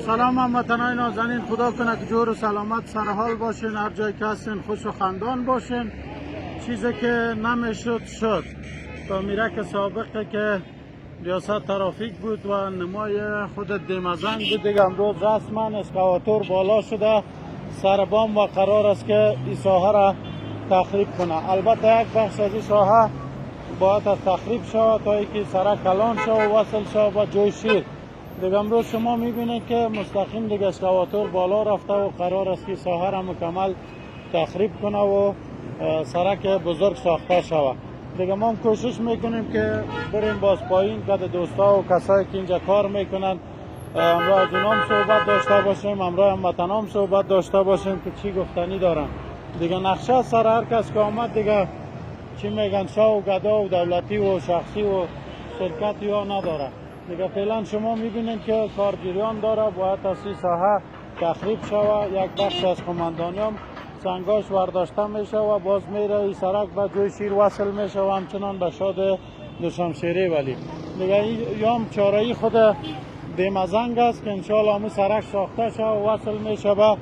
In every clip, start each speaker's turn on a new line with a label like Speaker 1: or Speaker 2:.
Speaker 1: سلام هموطنان نازنین، خدا کنه که جور و سلامت سرحال باشین، هر جای که هستین خوش و خندان باشین. چیزی که نمیشد شد. تا میرک سابقه که ریاست ترافیک بود و نمای خود دیمزنگ بود، دیگه امروز رسما اسکواتور بالا شده سر بام و قرار است که این ساحه را تخریب کنه. البته یک بخش از این ساحه باید تخریب شود تا اینکه سرک کلان شود و وصل شود و جای شیر. دیگه امروز شما میبینید که مستقیم دیگه اسکواتور بالا رفته و قرار است که ساحه را مکمل تخریب کنه و سرک بزرگ ساخته شود. دیگه ما کوشش میکنیم که بریم باز پایین که دوستا و کسایی که اینجا کار میکنن امروز از اونام صحبت داشته باشیم، امروز هم وطنام صحبت داشته باشیم که چی گفتنی دارن. دیگه نقشه سر هر کس که آمد دیگه چی میگن شاه و گدا و دولتی و شخصی و شرکتی ها نداره. دیگه فعلا شما میبینید که کار جریان داره، باید از این ساحه تخریب شود. یک بخش از قماندانی هم سنگاش ورداشته میشه و باز میره این سرک به جای شیر وصل میشه و همچنان به شاد دوشمشیری. ولی دیگه یا هم چاره‌ای خود دیمزنگ است که انشاءالله همون سرک ساخته شد و وصل میشه به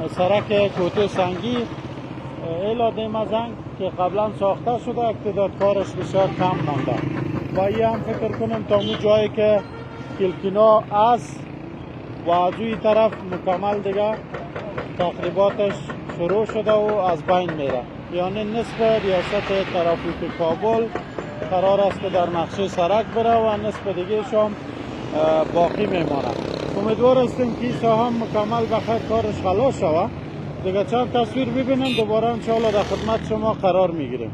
Speaker 1: سرک کوته سنگی ایلا دیمزنگ که قبلا ساخته شده، اقتدار کارش بسیار کم مانده. و این هم فکر کنم تا اون جایی که کلکینا است و از این طرف مکمل دیگه تخریباتش شروع شده و از بین میره. یعنی نصف ریاست ترافیک کابل قرار است که در نقشه سرک بره و نصف دیگه شام باقی میمانه. امیدوار هستیم که این ساحه مکمل بخیر کارش خلاص شود. دیگه چند تصویر ببینیم دوباره انشاءالله در خدمت شما قرار میگیریم.